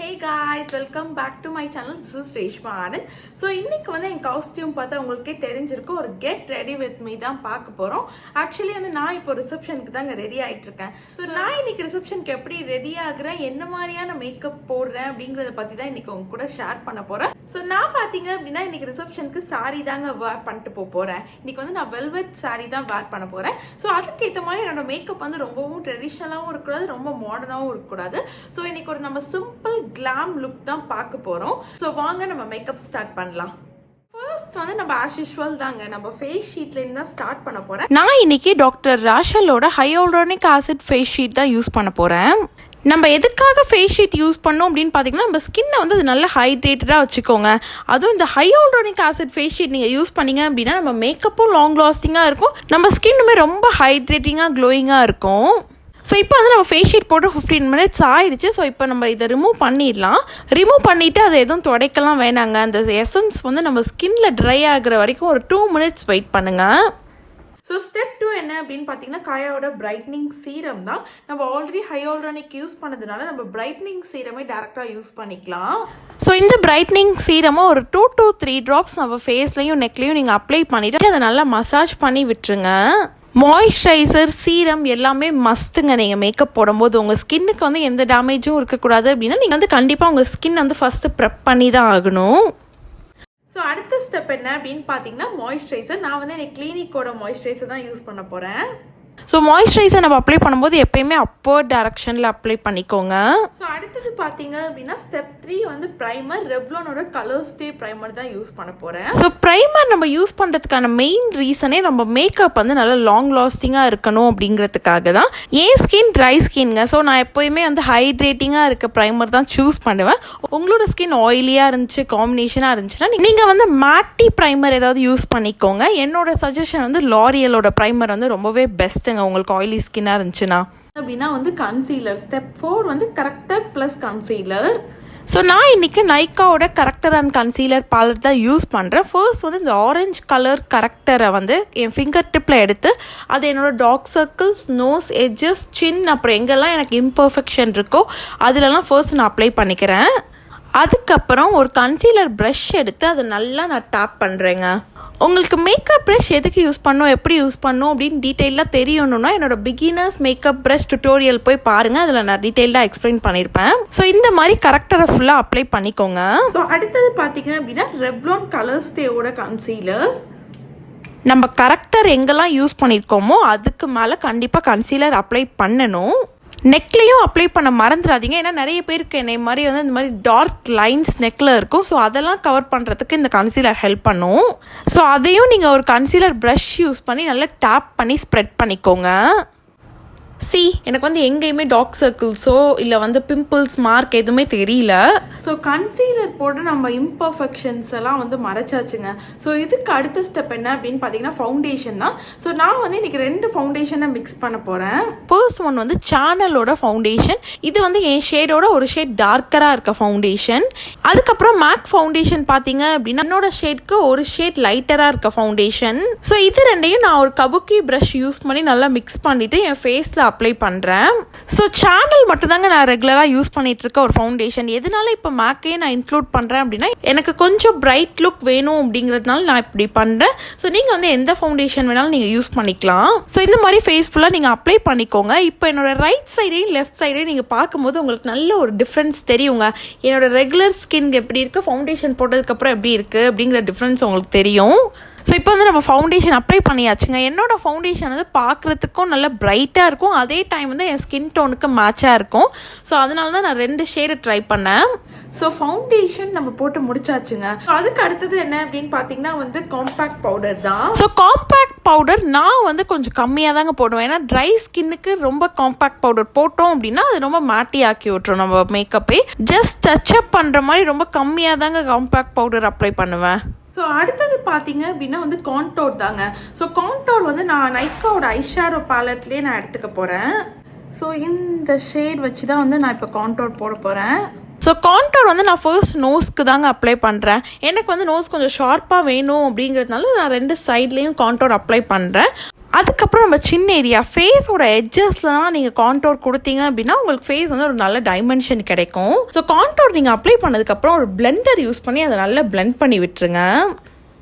Hey guys, welcome back to my channel. This is reshmanrj. So இன்னைக்கு வந்து என் costume பார்த்தா உங்களுக்கே தெரிஞ்சிருக்கும். ஒரு கெட் ரெடி வித் மீ தான் பார்க்க போறோம். ஆக்சுவலி வந்து நான் இப்போ ரிசப்ஷனுக்கு தாங்க ரெடி ஆயிட்டு இருக்கேன். ஸோ நான் இன்னைக்கு ரிசப்ஷனுக்கு எப்படி ரெடி ஆகுறேன், என்ன மாதிரியான மேக்கப் போடுறேன் அப்படிங்கறத பத்தி தான் இன்னைக்கு உங்க கூட ஷேர் பண்ண போறேன். ஸோ நான் பாத்தீங்க அப்படின்னா இன்னைக்கு ரிசப்ஷனுக்கு சாரி தாங்க வேர் பண்ணிட்டு போறேன். இன்னைக்கு வந்து நான் வெல்வெட் சாரி தான் வேர் பண்ண போறேன். ஸோ அதுக்கு ஏற்ற மாதிரி என்னோட மேக்கப் வந்து ரொம்பவும் ட்ரெடிஷ்னலாகவும் இருக்கக்கூடாது, ரொம்ப மாடர்னாகவும் இருக்கக்கூடாது. ஸோ இன்னைக்கு ஒரு நம்ம சிம்பிள் கிளாம் லுக் தான் பார்க்க போறோம். சோ வாங்க நம்ம மேக்கப் ஸ்டார்ட் பண்ணலாம். ஃபர்ஸ்ட் வந்து நம்ம as usual தாங்க நம்ம ஃபேஸ் ஷீட்ல இருந்து தான் ஸ்டார்ட் பண்ண போறேன். நான் இன்னைக்கு டாக்டர் ராஷலோட ஹையாலுரோனிக் ஆசிட் ஃபேஸ் ஷீட் தான் யூஸ் பண்ண போறேன். நம்ம எதுக்காக ஃபேஸ் ஷீட் யூஸ் பண்ணோம் அப்படின்னு பார்த்தீங்கன்னா, நம்ம ஸ்கின்னை வந்து அது நல்லா ஹைட்ரேட்டடாக வச்சுக்கோங்க. அதுவும் இந்த ஹையாலுரோனிக் ஆசிட் ஃபேஸ் ஷீட் நீங்கள் யூஸ் பண்ணீங்க அப்படின்னா நம்ம மேக்கப்பும் லாங் லாஸ்டிங்காக இருக்கும், நம்ம ஸ்கின்னுமே ரொம்ப ஹைட்ரேட்டிங்காக க்ளோயிங்காக இருக்கும். ஸோ இப்போ வந்து நம்ம ஃபேஸ் ஷீட் போட்டு 15 மினிட்ஸ் ஆயிடுச்சு. ஸோ இப்போ நம்ம இதை ரிமூவ் பண்ணிடலாம். ரிமூவ் பண்ணிவிட்டு அதை எதுவும் துடைக்கலாம் வேணாங்க. அந்த எசன்ஸ் வந்து நம்ம ஸ்கின்ல ட்ரை ஆகுற வரைக்கும் ஒரு 2 மினிட்ஸ் வெயிட் பண்ணுங்கள். ஸோ ஸ்டெப் 2 என்ன அப்படின்னு பார்த்தீங்கன்னா, காயாவோட பிரைட்னிங் சீரம் தான். நம்ம ஆல்ரெடி ஹையாலுரோனிக் யூஸ் பண்ணதுனால நம்ம பிரைட்னிங் சீரமே டேரெக்டாக யூஸ் பண்ணிக்கலாம். ஸோ இந்த பிரைட்னிங் சீரமும் ஒரு 2 to 3 ட்ராப்ஸ் நம்ம ஃபேஸ்லையும் நெக்லையும் நீங்கள் அப்ளை பண்ணிவிட்டு அதை நல்லா மசாஜ் பண்ணி விட்டுருங்க. மாய்ஸ்சரைசர், சீரம் எல்லாமே மஸ்ட்டுங்க. நீங்கள் மேக்கப் போடும்போது உங்கள் ஸ்கின்னுக்கு வந்து எந்த டேமேஜும் இருக்கக்கூடாது அப்படின்னா நீங்கள் வந்து கண்டிப்பாக உங்கள் ஸ்கின் வந்து ஃபஸ்ட்டு ப்ரெப் பண்ணி தான் ஆகணும். ஸோ அடுத்த ஸ்டெப் என்ன அப்படின்னு பார்த்தீங்கன்னா மாய்ஸ்சரைசர். நான் வந்து எனக்கு கிளினிக்கோட மாய்ஸ்சரைசர் தான் யூஸ் பண்ண போகிறேன். ஸோ மாய்ஸ்சரைசர் நம்ம அப்ளை பண்ணும்போது எப்பயுமே அப்போர்ட் டைரக்ஷனில் அப்ளை பண்ணிக்கோங்க. ஸோ அடுத்தது பார்த்தீங்க அப்படின்னா ஸ்டெப் 3 வந்து ப்ரைமர். ரெவ்லானோட கலர் ஸ்டே ப்ரைமர் தான் யூஸ் பண்ண போகிறேன். ஸோ ப்ரைமர் நம்ம யூஸ் பண்ணுறதுக்கான மெயின் ரீசனே நம்ம மேக்கப் வந்து நல்லா லாங் லாஸ்டிங்காக இருக்கணும் அப்படிங்கிறதுக்காக தான். ஏன் ஸ்கின் ட்ரை ஸ்கின்ங்க, ஸோ நான் எப்போயுமே வந்து ஹைட்ரேட்டிங்காக இருக்க ப்ரைமர் தான் சூஸ் பண்ணுவேன். உங்களோட ஸ்கின் ஆயிலியாக இருந்துச்சு, காம்பினேஷனாக இருந்துச்சுன்னா நீங்கள் வந்து மேட்டி ப்ரைமர் ஏதாவது யூஸ் பண்ணிக்கோங்க. என்னோட சஜஷன் வந்து லாரியலோட ப்ரைமர் வந்து ரொம்பவே பெஸ்ட்டுங்க உங்களுக்கு ஆயிலி ஸ்கின்னாக இருந்துச்சுன்னா. அப்படின்னா வந்து கன்சீலர் ஸ்டெப் 4 வந்து கரெக்டர் ப்ளஸ் கன்சீலர். ஸோ நான் இன்னைக்கு நைக்காவோட கரெக்டர் அண்ட் கன்சீலர் பேலட் தான் யூஸ் பண்ணுறேன். ஃபர்ஸ்ட் வந்து இந்த ஆரஞ்சு கலர் கரெக்டரை வந்து என் ஃபிங்கர் டிப்பில் எடுத்து அது என்னோடய டார்க் சர்க்கிள்ஸ், நோஸ் எட்ஜஸ், சின், அப்புறம் எங்கெல்லாம் எனக்கு இம்பர்ஃபெக்ஷன் இருக்கோ அதிலலாம் ஃபர்ஸ்ட் நான் அப்ளை பண்ணிக்கிறேன். அதுக்கப்புறம் ஒரு கன்சீலர் ப்ரஷ் எடுத்து அதை நல்லா நான் டேப் பண்ணுறேங்க. உங்களுக்கு மேக்கப் ப்ரஷ் எதுக்கு யூஸ் பண்ணணும், எப்படி யூஸ் பண்ணணும் அப்படின்னு டீட்டெயிலாக தெரியணும்னா என்னோட பிகினர்ஸ் மேக்கப் ப்ரஷ் டுட்டோரியல் போய் பாருங்கள், அதில் நான் டீட்டெயிலாக எக்ஸ்பிளைன் பண்ணியிருப்பேன். ஸோ இந்த மாதிரி கரெக்டரை ஃபுல்லாக அப்ளை பண்ணிக்கோங்க. ஸோ அடுத்தது பார்த்தீங்க அப்படின்னா ரெவ்லான் கலர் ஸ்டேவோட கன்சீலர். நம்ம கரெக்டர் எங்கெல்லாம் யூஸ் பண்ணியிருக்கோமோ அதுக்கு மேலே கண்டிப்பாக கன்சீலர் அப்ளை பண்ணணும். நெக்லையும் அப்ளை பண்ண மறந்துடாதீங்க. ஏன்னா நிறைய பேருக்கு என்னை மாதிரி வந்து இந்த மாதிரி டார்க் லைன்ஸ் நெக்கில் இருக்கும். ஸோ அதெல்லாம் கவர் பண்ணுறதுக்கு இந்த கன்சீலர் ஹெல்ப் பண்ணும். ஸோ அதையும் நீங்கள் ஒரு கன்சீலர் ப்ரஷ் யூஸ் பண்ணி நல்லா டேப் பண்ணி ஸ்ப்ரெட் பண்ணிக்கோங்க. எனக்கு வந்து எங்கேயுமே டார்க் சர்க்கிள்ஸோ இல்லை வந்து பிம்பிள்ஸ் மார்க் எதுவுமே தெரியல. ஸோ கன்சீலர் போட்டு நம்ம இம்பர்ஃபெக்ஷன்ஸ் எல்லாம் வந்து மறைச்சாச்சுங்க. ஸோ இதுக்கு அடுத்த ஸ்டெப் என்ன அப்படின்னு பார்த்தீங்கன்னா ஃபவுண்டேஷன் தான். ஸோ நான் வந்து இன்னைக்கு 2 ஃபவுண்டேஷனை மிக்ஸ் பண்ண போகிறேன். ஃபர்ஸ்ட் ஒன் வந்து சேனலோட ஃபவுண்டேஷன். இது வந்து என் ஷேடோட ஒரு ஷேட் டார்க்கராக இருக்க ஃபவுண்டேஷன். அதுக்கப்புறம் மேக் ஃபவுண்டேஷன் பார்த்தீங்க அப்படின்னா என்னோட ஷேட்க்கு ஒரு ஷேட் லைட்டராக இருக்க ஃபவுண்டேஷன். ஸோ இது ரெண்டையும் நான் ஒரு கபுக்கி ப்ரஷ் யூஸ் பண்ணி நல்லா மிக்ஸ் பண்ணிவிட்டு என் ஃபேஸில் அப்ளை பண்ணுறேன். ஸோ சேனல் மட்டும் தாங்க நான் ரெகுலராக யூஸ் பண்ணிட்டு இருக்க ஒரு ஃபவுண்டேஷன். எதனால இப்போ மேக்கே நான் இன்க்ளூட் பண்ணுறேன் அப்படின்னா எனக்கு கொஞ்சம் பிரைட் லுக் வேணும் அப்படிங்கிறதுனால நான் இப்படி பண்ணுறேன். ஸோ நீங்கள் வந்து எந்த ஃபவுண்டேஷன் வேணாலும் நீங்கள் யூஸ் பண்ணிக்கலாம். ஸோ இந்த மாதிரி ஃபேஸ் ஃபுல்லாக நீங்கள் அப்ளை பண்ணிக்கோங்க. இப்போ என்னோட ரைட் சைடையும் லெஃப்ட் சைடையும் நீங்கள் பார்க்கும்போது உங்களுக்கு நல்ல ஒரு டிஃப்ரென்ஸ் தெரியுங்க. என்னோட ரெகுலர் ஸ்கின் எப்படி இருக்குது, ஃபவுண்டேஷன் போட்டதுக்கப்புறம் எப்படி இருக்குது அப்படிங்கிற டிஃப்ரென்ஸ் உங்களுக்கு தெரியும். ஸோ இப்போ வந்து நம்ம ஃபவுண்டேஷன் அப்ளை பண்ணியாச்சுங்க. என்னோட ஃபவுண்டேஷன் வந்து பார்க்குறதுக்கும் நல்லா பிரைட்டாக இருக்கும், அதே டைம் வந்து என் ஸ்கின் டோனுக்கு மேட்சாக இருக்கும். ஸோ அதனால தான் நான் 2 ஷேடு ட்ரை பண்ணேன். ஸோ ஃபவுண்டேஷன் நம்ம போட்டு முடிச்சாச்சுங்க. அதுக்கு அடுத்தது என்ன அப்படின்னு பார்த்தீங்கன்னா வந்து காம்பேக்ட் பவுடர் தான். ஸோ காம்பேக்ட் பவுடர் நான் வந்து கொஞ்சம் கம்மியாக தாங்க போடுவேன். ஏன்னா ட்ரை ஸ்கின்னுக்கு ரொம்ப காம்பேக்ட் பவுடர் போட்டோம் அப்படின்னா அது ரொம்ப மேட்டி ஆக்கி விட்டுரும் நம்ம மேக்கப்பே. ஜஸ்ட் டச்சப் பண்ணுற மாதிரி ரொம்ப கம்மியாக தாங்க காம்பேக்ட் பவுடர் அப்ளை பண்ணுவேன். ஸோ அடுத்தது பார்த்தீங்க அப்படின்னா வந்து கான்டோர் தாங்க. ஸோ கான்டோர் வந்து நான் நைக்காவோட ஐஷேடோ பேலட்லேயே நான் எடுத்துக்க போகிறேன். ஸோ இந்த ஷேட் வச்சு தான் வந்து நான் இப்போ கான்டோர் போட போகிறேன். ஸோ கான்டோர் வந்து நான் ஃபர்ஸ்ட் நோஸ்க்கு தாங்க அப்ளை பண்ணுறேன். எனக்கு வந்து நோஸ் கொஞ்சம் ஷார்ப்பாக வேணும் அப்படிங்கிறதுனால நான் 2 சைட்லேயும் கான்டோர் அப்ளை பண்ணுறேன். அதுக்கப்புறம் நம்ம சின்ன ஏரியா ஃபேஸோட எட்ஜஸ்லாம் நீங்கள் கான்டோர் கொடுத்தீங்க அப்படின்னா உங்களுக்கு ஃபேஸ் வந்து ஒரு நல்ல டைமென்ஷன் கிடைக்கும். ஸோ கான்டோர் நீங்கள் அப்ளை பண்ணதுக்கப்புறம் ஒரு பிளெண்டர் யூஸ் பண்ணி அதை நல்லா பிளெண்ட் பண்ணி விட்டுருங்க.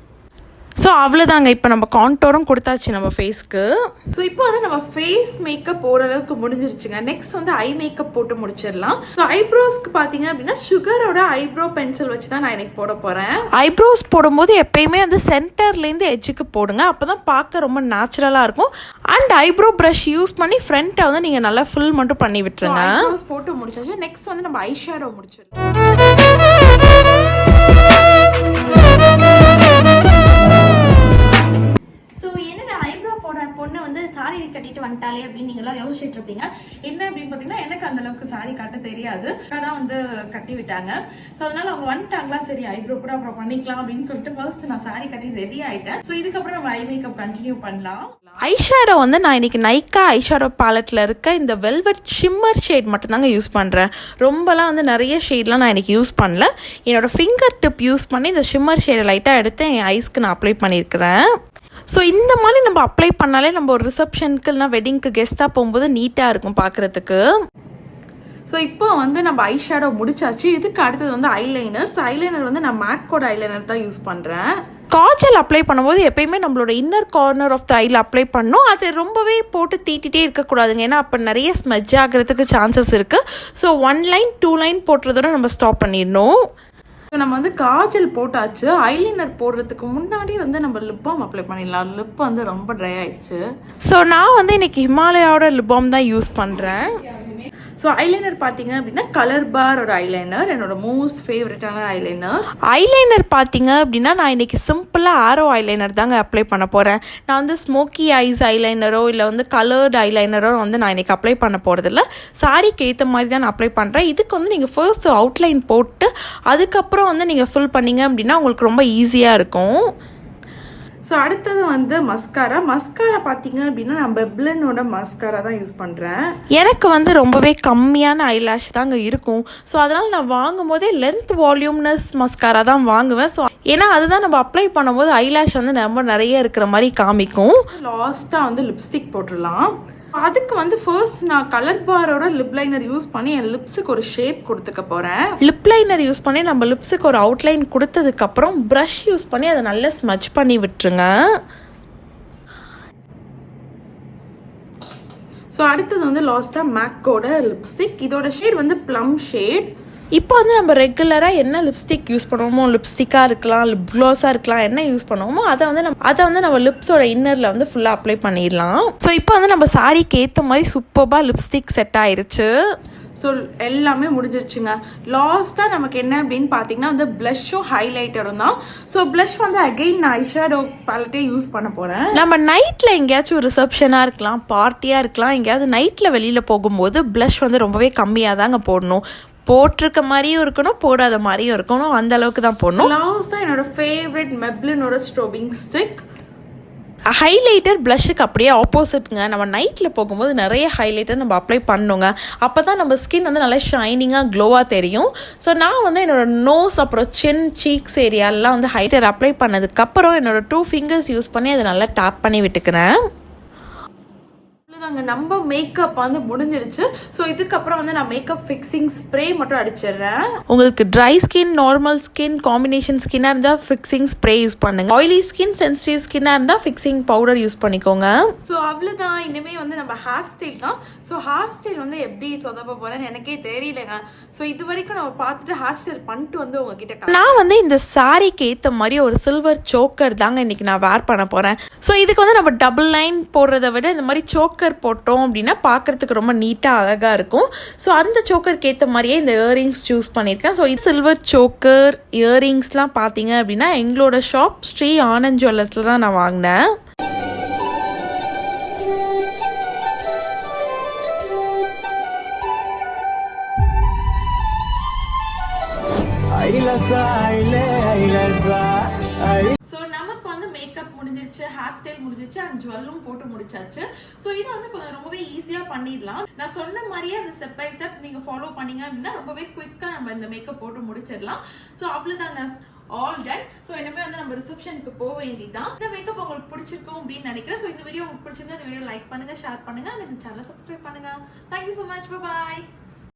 ஸோ அவ்வளோதாங்க, இப்போ நம்ம கான்டோரும் கொடுத்தாச்சு நம்ம ஃபேஸ்க்கு. ஸோ இப்போ வந்து நம்ம ஃபேஸ் மேக்கப் ஓரளவுக்கு முடிஞ்சிருச்சுங்க. நெக்ஸ்ட் வந்து ஐ மேக்கப் போட்டு முடிச்சிடலாம். ஸோ ஐப்ரோஸ்க்கு பார்த்தீங்க அப்படின்னா சுகரோட ஐப்ரோ பென்சில் வச்சு தான் நான் எனக்கு போட போகிறேன். ஐப்ரோஸ் போடும்போது எப்பயுமே வந்து சென்டர்லேருந்து எட்ஜுக்கு போடுங்க, அப்போ தான் பார்க்க ரொம்ப நேச்சுரலாக இருக்கும். அண்ட் ஐப்ரோ ப்ரஷ் யூஸ் பண்ணி ஃப்ரண்ட்டை வந்து நீங்கள் நல்லா ஃபுல் மட்டும் பண்ணி விட்டுருங்க. ஐப்ரோஸ் போட்டு முடிச்சாச்சு. நெக்ஸ்ட் வந்து நம்ம ஐ ஷேடோ முடிச்சிடலாம். பொண்ணு வந்து சாரி கட்டிட்டு வந்துட்டாலே அப்படின்னு நீங்களாம் யோசிச்சுட்டு இருப்பீங்க. என்ன அப்படின்னு பார்த்தீங்கன்னா எனக்கு அந்த அளவுக்கு சாரி கட்ட தெரியாது, அதான் வந்து கட்டி விட்டாங்க. ஸோ அதனால அவங்க வந்துட்டாங்களா, சரி ஐப்ரோ கூட அப்புறம் பண்ணிக்கலாம் அப்படின்னு சொல்லிட்டு ஃபர்ஸ்ட் நான் சாரி கட்டி ரெடி ஆயிட்டேன். ஸோ இதுக்கப்புறம் நம்ம ஐ மேக்கப் கண்டினியூ பண்ணலாம். ஐ ஷேடோ வந்து நான் இன்னைக்கு நைக்கா ஐ ஷேடோ பேலட்டில் இருக்க இந்த வெல்வெட் ஷிம்மர் ஷேட் மட்டும்தாங்க யூஸ் பண்ணுறேன். ரொம்பலாம் வந்து நிறைய ஷேட்லாம் நான் இன்னைக்கு யூஸ் பண்ணல. என்னோட ஃபிங்கர் டிப் யூஸ் பண்ணி இந்த ஷிம்மர் ஷேடை லைட்டாக எடுத்து என் ஐஸ்க்கு நான் அப்ளை பண்ணியிருக்கிறேன். ஸோ இந்த மாதிரி நம்ம அப்ளை பண்ணாலே நம்ம ஒரு ரிசப்ஷனுக்கு இல்லைனா வெட்டிங்க்கு கெஸ்ட்டாக போகும்போது நீட்டாக இருக்கும் பார்க்குறதுக்கு. ஸோ இப்போ வந்து நம்ம ஐ ஷேடோ முடிச்சாச்சு. இதுக்கு அடுத்தது வந்து ஐலைனர். ஸோ ஐலைனர் வந்து நான் மேக்கோட ஐலைனர் தான் யூஸ் பண்ணுறேன். காஜல் அப்ளை பண்ணும்போது எப்பயுமே நம்மளோட இன்னர் கார்னர் ஆஃப் த ஐயில் அப்ளை பண்ணணும். அது ரொம்பவே போட்டு தீட்டிகிட்டே இருக்கக்கூடாதுங்க, ஏன்னா அப்போ நிறைய ஸ்மெட்ஜ் ஆகிறதுக்கு சான்சஸ் இருக்குது. ஸோ 1 லைன் 2 லைன் போட்டுறதோட நம்ம ஸ்டாப் பண்ணிடணும். நம்ம வந்து காஜல் போட்டாச்சு. ஐலைனர் போடுறதுக்கு முன்னாடி வந்து நம்ம லிப் பாம் அப்ளை பண்ணிடலாம். லிப் வந்து ரொம்ப ட்ரை ஆயிடுச்சு. ஸோ நான் வந்து இன்னைக்கு ஹிமாலயாவோட லிப் பாம் தான் யூஸ் பண்ணுறேன். ஸோ ஐலைனர் பார்த்தீங்க அப்படின்னா கலர் பார் ஒரு ஐலைனர் என்னோட மோஸ்ட் ஃபேவரட்டான ஐலைனர். ஐலைனர் பார்த்தீங்க அப்படின்னா நான் இன்னைக்கு சிம்பிளாக ஆரோ ஐலைனர் தாங்க அப்ளை பண்ண போகிறேன். நான் வந்து ஸ்மோக்கி ஐஸ் ஐலைனரோ இல்லை வந்து கலர்டு ஐலைனரோ வந்து நான் இன்னைக்கு அப்ளை பண்ண போகிறதில்ல. சாரிக்கு ஏற்ற மாதிரி தான் நான் அப்ளை பண்ணுறேன். இதுக்கு வந்து நீங்கள் ஃபர்ஸ்ட் அவுட்லைன் போட்டு அதுக்கப்புறம் வந்து நீங்கள் ஃபில் பண்ணிங்க அப்படின்னா உங்களுக்கு ரொம்ப ஈஸியாக இருக்கும். ஸோ அடுத்தது வந்து மஸ்காரா. மஸ்காரா பார்த்தீங்க அப்படின்னா நான் பெப்ளினோட மஸ்காரா தான் யூஸ் பண்ணுறேன். எனக்கு வந்து ரொம்பவே கம்மியான ஐலாஷ் தாங்க இருக்கும். ஸோ அதனால் நான் வாங்கும் போதே லென்த் வால்யூம்னஸ் மஸ்காரா தான் வாங்குவேன். ஸோ ஏன்னா அதுதான் நம்ம அப்ளை பண்ணும்போது ஐலாஷ் வந்து ரொம்ப நிறைய இருக்கிற மாதிரி காமிக்கும். லாஸ்ட்டாக வந்து லிப்ஸ்டிக் போட்டுடலாம். அதுக்கு வந்து ஃபர்ஸ்ட் நான் கலர் பாரோட லிப் லைனர் யூஸ் பண்ணி என் லிப்ஸுக்கு ஒரு ஷேப் கொடுத்துக்க போகிறேன். லிப் லைனர் யூஸ் பண்ணி நம்ம லிப்ஸுக்கு ஒரு அவுட்லைன் கொடுத்ததுக்கப்புறம் ப்ரஷ் யூஸ் பண்ணி அதை நல்லா ஸ்மட்ச் பண்ணி விட்டுருங்க. ஸோ அடுத்தது வந்து லாஸ்ட்டாக மேக்கோட லிப்ஸ்டிக். இதோட ஷேட் வந்து ப்ளம் ஷேட். இப்போ வந்து நம்ம ரெகுலராக என்ன லிப்ஸ்டிக் யூஸ் பண்ணுவோமோ, லிப்ஸ்டிக்காக இருக்கலாம், லிப் க்ளாஸாக இருக்கலாம், என்ன யூஸ் பண்ணுவோமோ அதை வந்து நம்ம லிப்ஸோட இன்னரில் வந்து ஃபுல்லாக அப்ளை பண்ணிடலாம். ஸோ இப்போ வந்து நம்ம சாரிக்கு ஏற்ற மாதிரி சூப்பராக லிப்ஸ்டிக் செட் ஆயிடுச்சு. ஸோ எல்லாமே முடிஞ்சிருச்சுங்க. லாஸ்ட்டாக நமக்கு என்ன அப்படின்னு பார்த்தீங்கன்னா வந்து ப்ளஷ்ஷும் ஹைலைட்டரும் தான். ஸோ ப்ளஷ் வந்து அகெயின் நான் ஐஷேடோ பேலட்டே யூஸ் பண்ண போகிறேன். நம்ம நைட்டில் எங்கேயாச்சும் ரிசப்ஷனாக இருக்கலாம், பார்ட்டியாக இருக்கலாம், எங்கேயாவது நைட்டில் வெளியில் போகும்போது ப்ளஷ் வந்து ரொம்பவே கம்மியாக தாங்க போடணும். போட்டிருக்க மாதிரியும் இருக்கணும், போடாத மாதிரியும் இருக்கணும், அந்த அளவுக்கு தான் போடணும். லாஸ்ட் தான் என்னோட ஃபேவரட் மெப்ளினோட ஸ்ட்ரோபிங் ஸ்டிக். ஹைலைட்டர் ப்ளஷ்ஷுக்கு அப்படியே ஆப்போசிட்ங்க. நம்ம நைட்டில் போகும்போது நிறைய ஹைலைட்டர் நம்ம அப்ளை பண்ணோங்க, அப்போ தான் நம்ம ஸ்கின் வந்து நல்லா ஷைனிங்காக க்ளோவாக தெரியும். ஸோ நான் வந்து என்னோட நோஸ் அப்புறம் சின் சீக்ஸ் ஏரியாலெலாம் வந்து ஹைலைட்டர் அப்ளை பண்ணதுக்கப்புறம் என்னோட 2 ஃபிங்கர்ஸ் யூஸ் பண்ணி அதை நல்லா டேப் பண்ணி விட்டுக்கிறேன். நம்ம மேக்கப் வந்து முடிஞ்சிருச்சு. ஸோ இதுக்கப்புறம் வந்து நான் மேக்கப் ஃபிக்ஸிங் ஸ்ப்ரே மட்டும் அடிச்சிடுறேன். உங்களுக்கு dry skin, normal skin, combination ஸ்கின்னாக இருந்தால் ஃபிக்ஸிங் ஸ்ப்ரே யூஸ் பண்ணுங்க. ஆயிலி ஸ்கின், சென்சிட்டிவ் ஸ்கின்னாக இருந்தால் ஃபிக்ஸிங் பவுடர் யூஸ் பண்ணிக்கோங்க. ஸோ அவ்வளோதான். இனிமேல் வந்து நம்ம ஹேர் ஸ்டைல் தான். ஸோ ஹேர் ஸ்டைல் வந்து எப்படி சொதப்ப போகிறேன்னு எனக்கே தெரியலங்க. ஸோ இது வரைக்கும் நம்ம பார்த்துட்டு ஹேர் ஸ்டைல் பண்ணிட்டு வந்து உங்ககிட்ட நான் வந்து இந்த சாரிக்கு ஏற்ற மாதிரி ஒரு சில்வர் சோக்கர் தாங்க இன்னைக்கு நான் வேர் பண்ண போகிறேன். ஸோ இதுக்கு வந்து நம்ம டபுள் லைன் போடுறத விட இந்த மாதிரி சோக்கர் போட்டோம் அப்படின்னா பார்க்குறதுக்கு ரொம்ப நீட்டாக அழகாக இருக்கும். ஸோ அந்த சோக்கருக்கு ஏற்ற மாதிரியே இந்த இயரிங்ஸ் சூஸ் பண்ணியிருக்கேன். ஸோ இது சில்வர் சோக்கர் இயரிங்ஸ்லாம் பார்த்தீங்க அப்படின்னா எங்களோட ஷாப் ஸ்ரீ ஆனந்த் ஜுவல்லர்ஸில் தான் நான் வாங்கினேன். ஸோ நமக்கு வந்து மேக்கப் முடிஞ்சிருச்சு, ஹேர் ஸ்டைல் முடிஞ்சிருச்சு, அண்ட் ஜுவல்லும் போட்டு முடிச்சாச்சு. ஸோ இது வந்து கொஞ்சம் ரொம்பவே ஈஸியாக பண்ணிடலாம். நான் சொன்ன மாதிரியே அந்த ஸ்டெப் பை ஸ்டெப் நீங்கள் ஃபாலோ பண்ணீங்க அப்படின்னா ரொம்பவே குயிக்காக நம்ம இந்த மேக்கப் போட்டு முடிச்சிடலாம். ஸோ அவ்வளோதாங்க. All done. ஸோ இனிமே வந்து நம்ம ரிசப்ஷனுக்கு போக வேண்டியதான். இந்த மேக்கப் உங்களுக்கு பிடிச்சிருக்கும் அப்படின்னு நினைக்கிறேன். ஸோ இந்த வீடியோ உங்களுக்கு பிடிச்சிருந்தா இந்த வீடியோ லைக் பண்ணுங்க, ஷேர் பண்ணுங்க, அந்த சேனலை சப்ஸ்கிரைப் பண்ணுங்க. தேங்க்யூ ஸோ மச், பாய்.